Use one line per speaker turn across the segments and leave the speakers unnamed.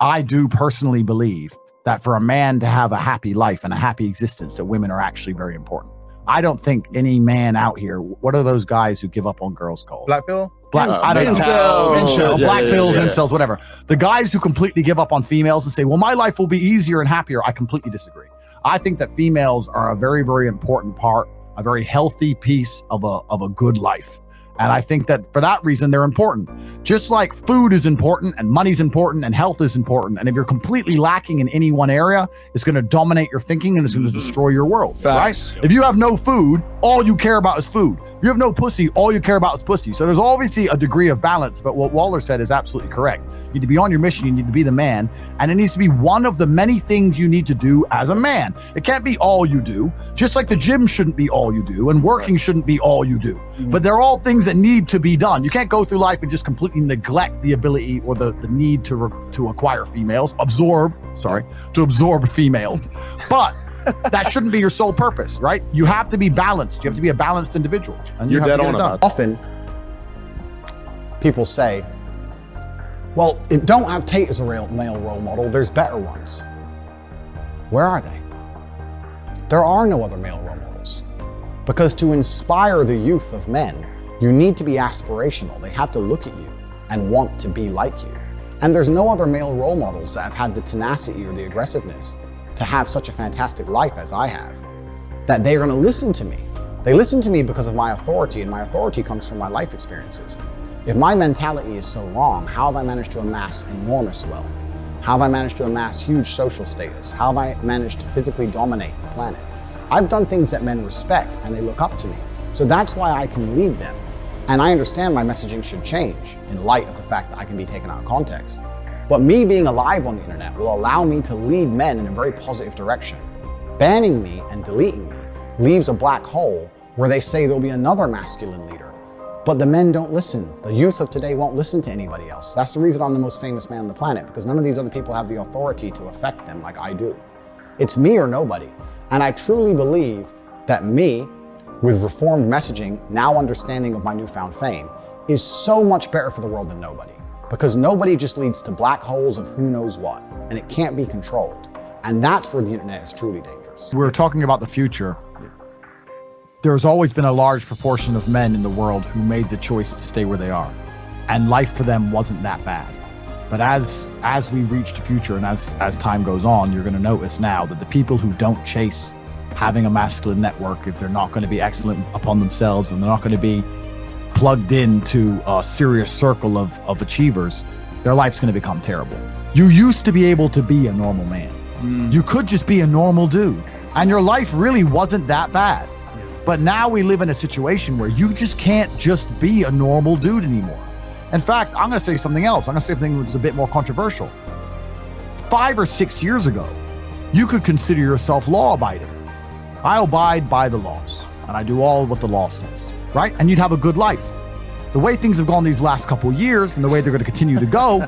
I do personally believe that for a man to have a happy life and a happy existence, that women are actually very important. I don't think any man out here, what are those guys who give up on girls called?
Black pill?
I don't know. Black pills, incels, whatever. The guys who completely give up on females and say, well, my life will be easier and happier, I completely disagree. I think that females are a very, very important part, a very healthy piece of a good life. And I think that for that reason, they're important. Just like food is important and money's important and health is important. And if you're completely lacking in any one area, it's going to dominate your thinking and it's going to destroy your world,
Facts.
right? If you have no food, all you care about is food. If you have no pussy, all you care about is pussy. So there's obviously a degree of balance, but what Waller said is absolutely correct. You need to be on your mission, you need to be the man, and it needs to be one of the many things you need to do as a man. It can't be all you do, just like the gym shouldn't be all you do, and working shouldn't be all you do. But they're all things that need to be done. You can't go through life and just completely neglect the ability or the need to acquire females, to absorb females. But that shouldn't be your sole purpose, right? You have to be balanced. You have to be a balanced individual. And you have to get it done.
Often, people say, well, don't have Tate as a real male role model. There's better ones. Where are they? There are no other male role models. Because to inspire the youth of men, you need to be aspirational. They have to look at you and want to be like you. And there's no other male role models that have had the tenacity or the aggressiveness to have such a fantastic life as I have, that they're going to listen to me. They listen to me because of my authority, and my authority comes from my life experiences. If my mentality is so wrong, how have I managed to amass enormous wealth? How have I managed to amass huge social status? How have I managed to physically dominate the planet? I've done things that men respect and they look up to me. So that's why I can lead them. And I understand my messaging should change in light of the fact that I can be taken out of context. But me being alive on the internet will allow me to lead men in a very positive direction. Banning me and deleting me leaves a black hole where they say there'll be another masculine leader. But the men don't listen. The youth of today won't listen to anybody else. That's the reason I'm the most famous man on the planet, because none of these other people have the authority to affect them like I do. It's me or nobody. And I truly believe that me, with reformed messaging, now understanding of my newfound fame, is so much better for the world than nobody. Because nobody just leads to black holes of who knows what, and it can't be controlled. And that's where the internet is truly dangerous.
We're talking about the future. There's always been a large proportion of men in the world who made the choice to stay where they are. And life for them wasn't that bad. But as we reach the future and as time goes on, you're gonna notice now that the people who don't chase having a masculine network, if they're not gonna be excellent upon themselves and they're not gonna be plugged into a serious circle of achievers, their life's going to become terrible. You used to be able to be a normal man. You could just be a normal dude, and your life really wasn't that bad. But now we live in a situation where you just can't just be a normal dude anymore. In fact, I'm going to say something else. I'm going to say something that's a bit more controversial. 5 or 6 years ago, you could consider yourself law-abiding. I abide by the laws, and I do all what the law says. Right? And you'd have a good life. The way things have gone these last couple of years and the way they're going to continue to go,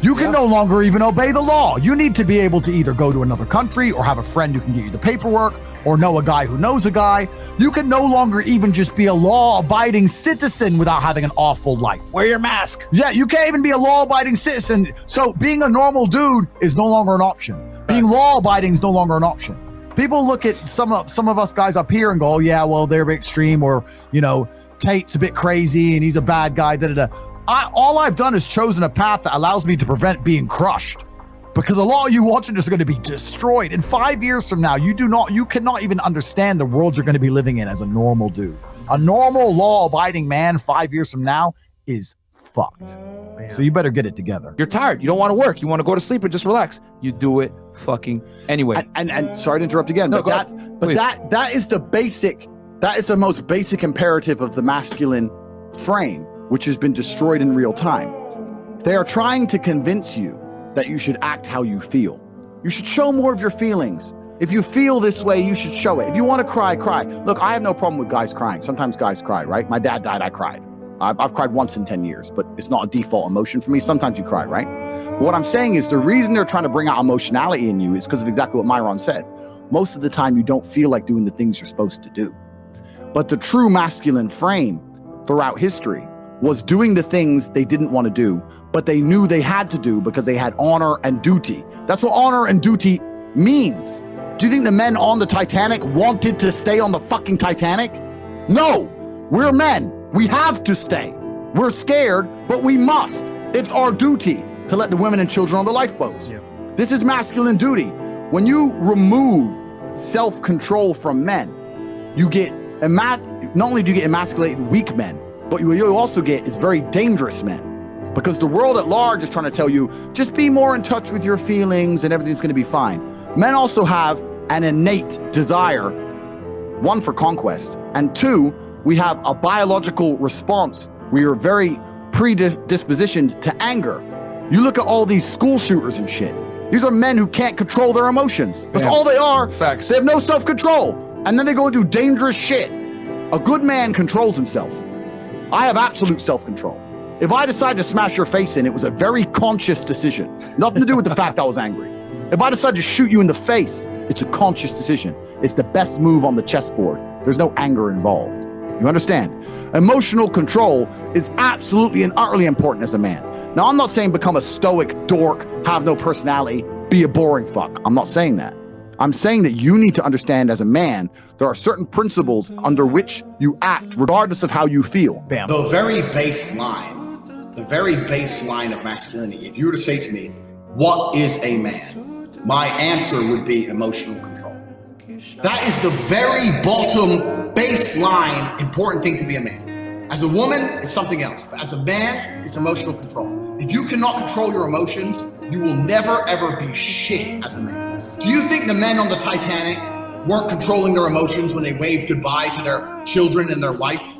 you can no longer even obey the law. You need to be able to either go to another country or have a friend who can get you the paperwork or know a guy who knows a guy. You can no longer even just be a law-abiding citizen without having an awful life.
Wear your mask.
Yeah, you can't even be a law-abiding citizen. So being a normal dude is no longer an option. Being law-abiding is no longer an option. People look at some of us guys up here and go, oh, yeah, well, they're a bit extreme, or, you know, Tate's a bit crazy and he's a bad guy, all I've done is chosen a path that allows me to prevent being crushed, because a lot of you watching this are going to be destroyed. In 5 years from now, you cannot even understand the world you're going to be living in as a normal dude. A normal law-abiding man 5 years from now is fucked. So you better get it together.
You're tired. You don't want to work. You want to go to sleep and just relax. You do it fucking anyway.
And sorry to interrupt again,
No,
but that is the most basic imperative of the masculine frame, which has been destroyed in real time. They are trying to convince you that you should act how you feel. You should show more of your feelings. If you feel this way, you should show it. If you want to cry, cry. Look, I have no problem with guys crying. Sometimes guys cry, right? My dad died, I cried. I've cried once in 10 years, but it's not a default emotion for me. Sometimes you cry, right? But what I'm saying is the reason they're trying to bring out emotionality in you is because of exactly what Myron said. Most of the time, you don't feel like doing the things you're supposed to do. But the true masculine frame throughout history was doing the things they didn't want to do, but they knew they had to do because they had honor and duty. That's what honor and duty means. Do you think the men on the Titanic wanted to stay on the fucking Titanic? No, we're men. We have to stay. We're scared, but we must. It's our duty to let the women and children on the lifeboats. Yeah. This is masculine duty. When you remove self-control from men, you get, not only do you get emasculated weak men, but what you also get is very dangerous men. Because the world at large is trying to tell you, just be more in touch with your feelings and everything's gonna be fine. Men also have an innate desire, one, for conquest, and two, we have a biological response. We are very predispositioned to anger. You look at all these school shooters and shit. These are men who can't control their emotions. That's all they are.
Facts.
They have no self-control. And then they go and do dangerous shit. A good man controls himself. I have absolute self-control. If I decide to smash your face in, it was a very conscious decision. Nothing to do with the fact I was angry. If I decide to shoot you in the face, it's a conscious decision. It's the best move on the chessboard. There's no anger involved. You understand? Emotional control is absolutely and utterly important as a man. Now, I'm not saying become a stoic dork, have no personality, be a boring fuck. I'm not saying that. I'm saying that you need to understand as a man, there are certain principles under which you act, regardless of how you feel.
Bam. The very baseline of masculinity, if you were to say to me, what is a man? My answer would be emotional control. That is the very bottom baseline important thing to be a man. As a woman, it's something else. But as a man, it's emotional control. If you cannot control your emotions, you will never, ever be shit as a man. Do you think the men on the Titanic weren't controlling their emotions when they waved goodbye to their children and their wife?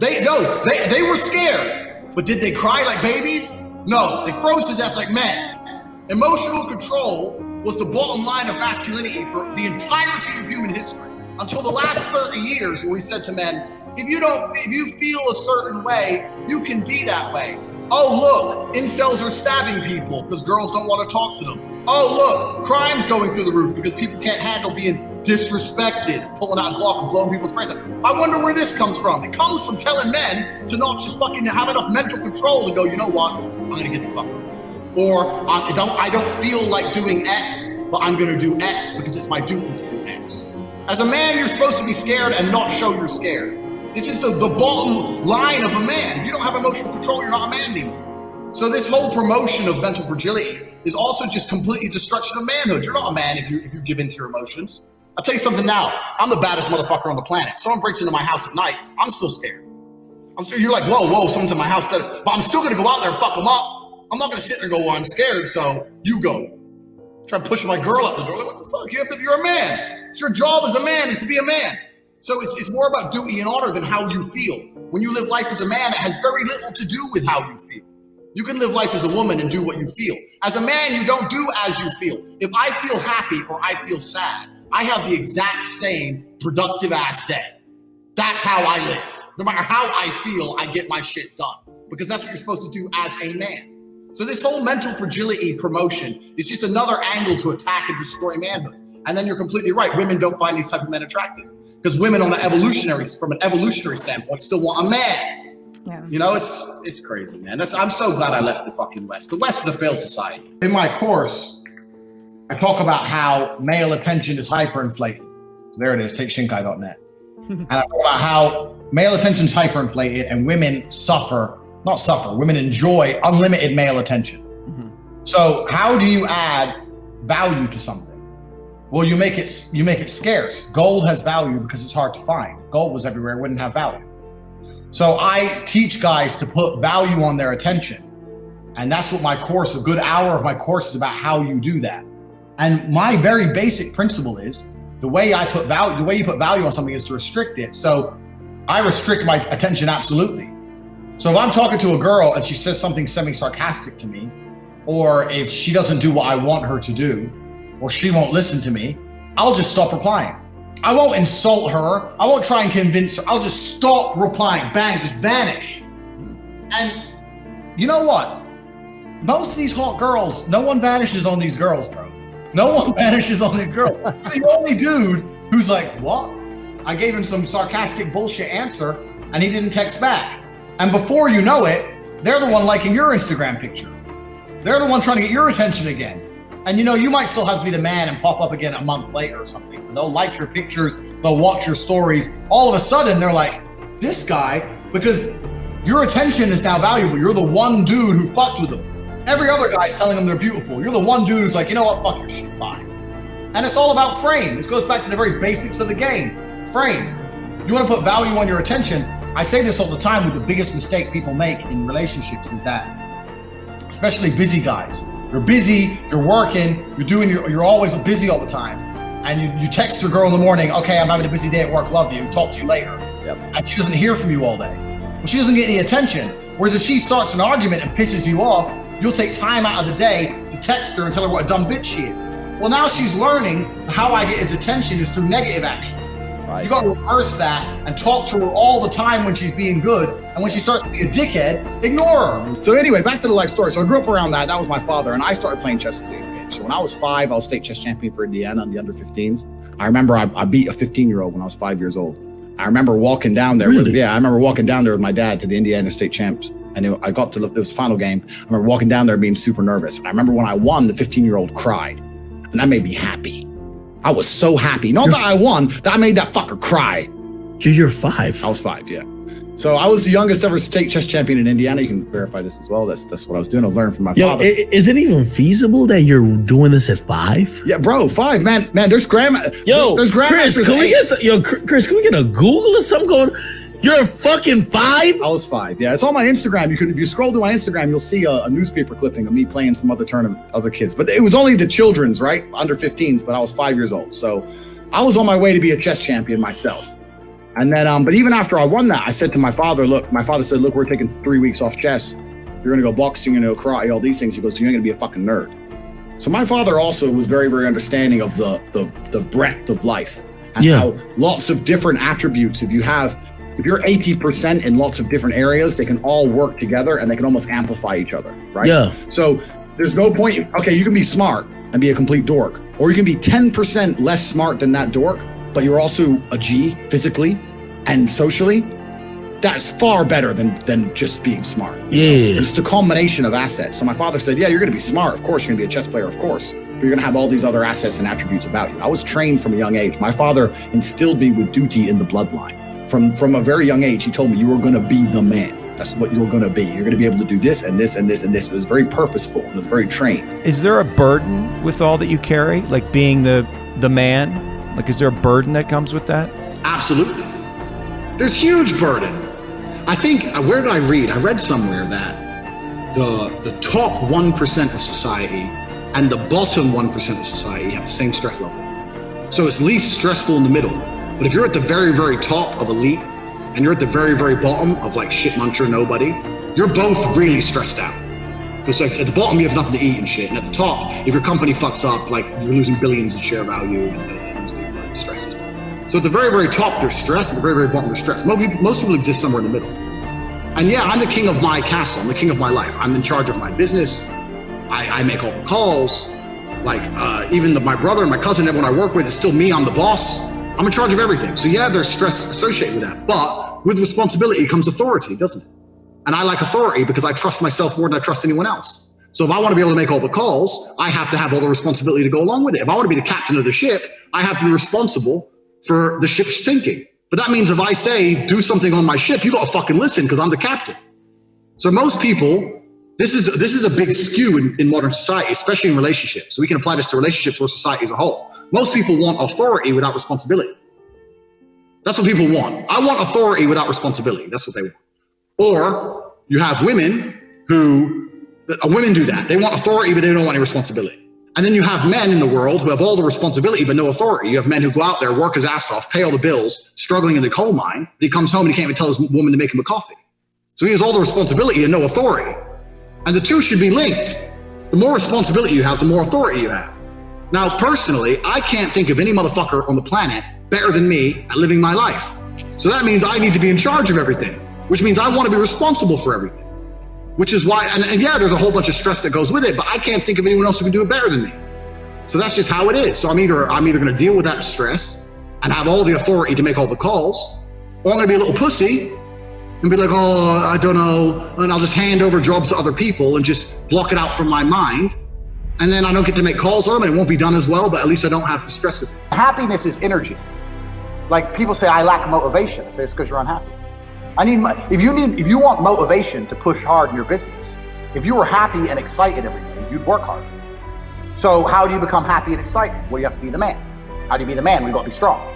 They were scared. But did they cry like babies? No, they froze to death like men. Emotional control was the bottom line of masculinity for the entirety of human history. Until the last 30 years when we said to men, if you feel a certain way, you can be that way. Oh, look, incels are stabbing people because girls don't want to talk to them. Oh, look, crime's going through the roof because people can't handle being disrespected, pulling out a Glock and blowing people's brains out. I wonder where this comes from. It comes from telling men to not just fucking have enough mental control to go, you know what, I'm gonna get the fuck over. Or I don't feel like doing X, but I'm gonna do X because it's my duty to do X. As a man, you're supposed to be scared and not show you're scared. This is the bottom line of a man. If you don't have emotional control, you're not a man anymore. So this whole promotion of mental fragility is also just completely destruction of manhood. You're not a man if you give in to your emotions. I'll tell you something now. I'm the baddest motherfucker on the planet. Someone breaks into my house at night, I'm still scared. You're like, whoa, someone's in my house. But I'm still gonna go out there and fuck them up. I'm not gonna sit there and go, well, I'm scared, so you go. Try to push my girl out the door. Like, what the fuck? You're a man. It's your job as a man is to be a man. So it's more about duty and honor than how you feel. When you live life as a man, it has very little to do with how you feel. You can live life as a woman and do what you feel. As a man, you don't do as you feel. If I feel happy or I feel sad, I have the exact same productive ass day. That's how I live. No matter how I feel, I get my shit done because that's what you're supposed to do as a man. So this whole mental fragility promotion is just another angle to attack and destroy manhood. And then you're completely right. Women don't find these type of men attractive because women from an evolutionary standpoint still want a man.
Yeah.
You know, it's crazy, man. I'm so glad I left the fucking West. The West is a failed society. In my course, I talk about how male attention is hyperinflated. So there it is, TateShinkai.net. And I talk about how male attention is hyperinflated and women women enjoy unlimited male attention. Mm-hmm. So how do you add value to something? Well, you make it scarce. Gold has value because it's hard to find. If gold was everywhere, it wouldn't have value. So I teach guys to put value on their attention. And that's what a good hour of my course is about, how you do that. And my very basic principle is the way you put value on something is to restrict it. So I restrict my attention absolutely. So if I'm talking to a girl and she says something semi-sarcastic to me, or if she doesn't do what I want her to do, or she won't listen to me, I'll just stop replying. I won't insult her. I won't try and convince her. I'll just stop replying. Bang, just vanish. And you know what? Most of these hot girls, no one vanishes on these girls, bro. No one vanishes on these girls. The only dude who's like, what? I gave him some sarcastic bullshit answer and he didn't text back. And before you know it, they're the one liking your Instagram picture. They're the one trying to get your attention again. And you know, you might still have to be the man and pop up again a month later or something. They'll like your pictures, they'll watch your stories. All of a sudden, they're like, this guy, because your attention is now valuable. You're the one dude who fucked with them. Every other guy's telling them they're beautiful. You're the one dude who's like, you know what, fuck your shit, bye. And it's all about frame. This goes back to the very basics of the game. Frame. You want to put value on your attention. I say this all the time, with the biggest mistake people make in relationships is that, especially busy guys, you're busy, you're working, you're always busy all the time. And you text your girl in the morning, okay, I'm having a busy day at work, love you, talk to you later.
Yep.
And she doesn't hear from you all day. Well, she doesn't get any attention. Whereas if she starts an argument and pisses you off, you'll take time out of the day to text her and tell her what a dumb bitch she is. Well, now she's learning how I get his attention is through negative action. Right. You got to reverse that and talk to her all the time when she's being good. And when she starts being a dickhead, ignore her. So anyway, back to the life story. So I grew up around that. That was my father. And I started playing chess at the age. So when I was 5, I was state chess champion for Indiana in the under 15s. I remember I beat a 15-year-old when I was 5 years old. I remember walking down there.
Really?
I remember walking down there with my dad to the Indiana state champs. And I got to it was the final game. I remember walking down there being super nervous. And I remember when I won, the 15-year-old cried. And that made me happy. I was so happy. Not that I won, that I made that fucker cry.
You're 5.
I was 5, yeah. So I was the youngest ever state chess champion in Indiana. You can verify this as well. That's what I was doing. I learned from my father.
Is it even feasible that you're doing this at 5?
Yeah, bro, 5, man. There's grandma. There's
Chris, Chris, can we get a Google or something going? You're fucking 5?
I was 5. Yeah, it's on my Instagram. If you scroll to my Instagram, you'll see a newspaper clipping of me playing some other tournament, other kids. But it was only the children's, right? Under 15s, but I was 5 years old. So I was on my way to be a chess champion myself. And then, but even after I won that, I said to my father, my father said, look, we're taking 3 weeks off chess. You're going to go boxing, you're going to go karate, all these things. He goes, you're going to be a fucking nerd. So my father also was very, very understanding of the breadth of life and how lots of different attributes, if you're 80% in lots of different areas, they can all work together and they can almost amplify each other, right?
Yeah.
So there's no point, okay, you can be smart and be a complete dork, or you can be 10% less smart than that dork, but you're also a G physically and socially. That's far better than just being smart.
Yeah.
It's the combination of assets. So my father said, yeah, you're going to be smart. Of course, you're going to be a chess player, of course. But you're going to have all these other assets and attributes about you. I was trained from a young age. My father instilled me with duty in the bloodline. From a very young age, he told me you were going to be the man. That's what you were going to be. You're going to be able to do this and this and this and this. It was very purposeful. It was very trained.
Is there a burden with all that you carry? Like being the man? Like, is there a burden that comes with that?
Absolutely. There's huge burden. I think, where did I read? I read somewhere that the top 1% of society and the bottom 1% of society have the same stress level. So it's least stressful in the middle. But if you're at the very, very top of elite and you're at the very, very bottom of like shit muncher nobody, you're both really stressed out. Because like at the bottom you have nothing to eat and shit, and at the top, if your company fucks up, like you're losing billions in share value and most people are stressed. So at the very, very top they're stressed, at the very, very bottom they're stressed. Most people exist somewhere in the middle. And yeah, I'm the king of my castle, I'm the king of my life. I'm in charge of my business. I make all the calls. Like even my brother and my cousin, everyone I work with, is still me, I'm the boss. I'm in charge of everything. So yeah, there's stress associated with that, but with responsibility comes authority, doesn't it? And I like authority because I trust myself more than I trust anyone else. So if I want to be able to make all the calls, I have to have all the responsibility to go along with it. If I want to be the captain of the ship, I have to be responsible for the ship sinking. But that means if I say, do something on my ship, you got to fucking listen because I'm the captain. So most people, this is a big skew in modern society, especially in relationships. So we can apply this to relationships or society as a whole. Most people want authority without responsibility. That's what people want. I want authority without responsibility. That's what they want. Or you have women women do that. They want authority, but they don't want any responsibility. And then you have men in the world who have all the responsibility, but no authority. You have men who go out there, work his ass off, pay all the bills, struggling in the coal mine, but he comes home and he can't even tell his woman to make him a coffee. So he has all the responsibility and no authority. And the two should be linked. The more responsibility you have, the more authority you have. Now, personally, I can't think of any motherfucker on the planet better than me at living my life. So that means I need to be in charge of everything, which means I want to be responsible for everything, which is why, and yeah, there's a whole bunch of stress that goes with it, but I can't think of anyone else who can do it better than me. So that's just how it is. So I'm either going to deal with that stress and have all the authority to make all the calls, or I'm going to be a little pussy and be like, oh, I don't know, and I'll just hand over jobs to other people and just block it out from my mind. And then I don't get to make calls on them, and it won't be done as well, but at least I don't have to stress it.
Happiness is energy. Like people say, I lack motivation. I say it's because you're unhappy. If you want motivation to push hard in your business, if you were happy and excited every day, you'd work hard. So how do you become happy and excited? Well, you have to be the man. How do you be the man? We've got to be strong.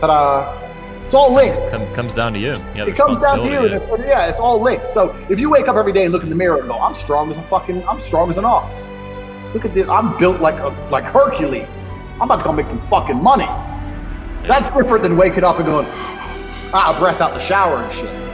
But it's all linked.
Comes down to you. Yeah,
It comes down to you. Yeah, it's all linked. So if you wake up every day and look in the mirror and go, I'm strong as an ox. Look at this. I'm built like Hercules. I'm about to go make some fucking money. That's different than waking up and going, out of breath out the shower and shit.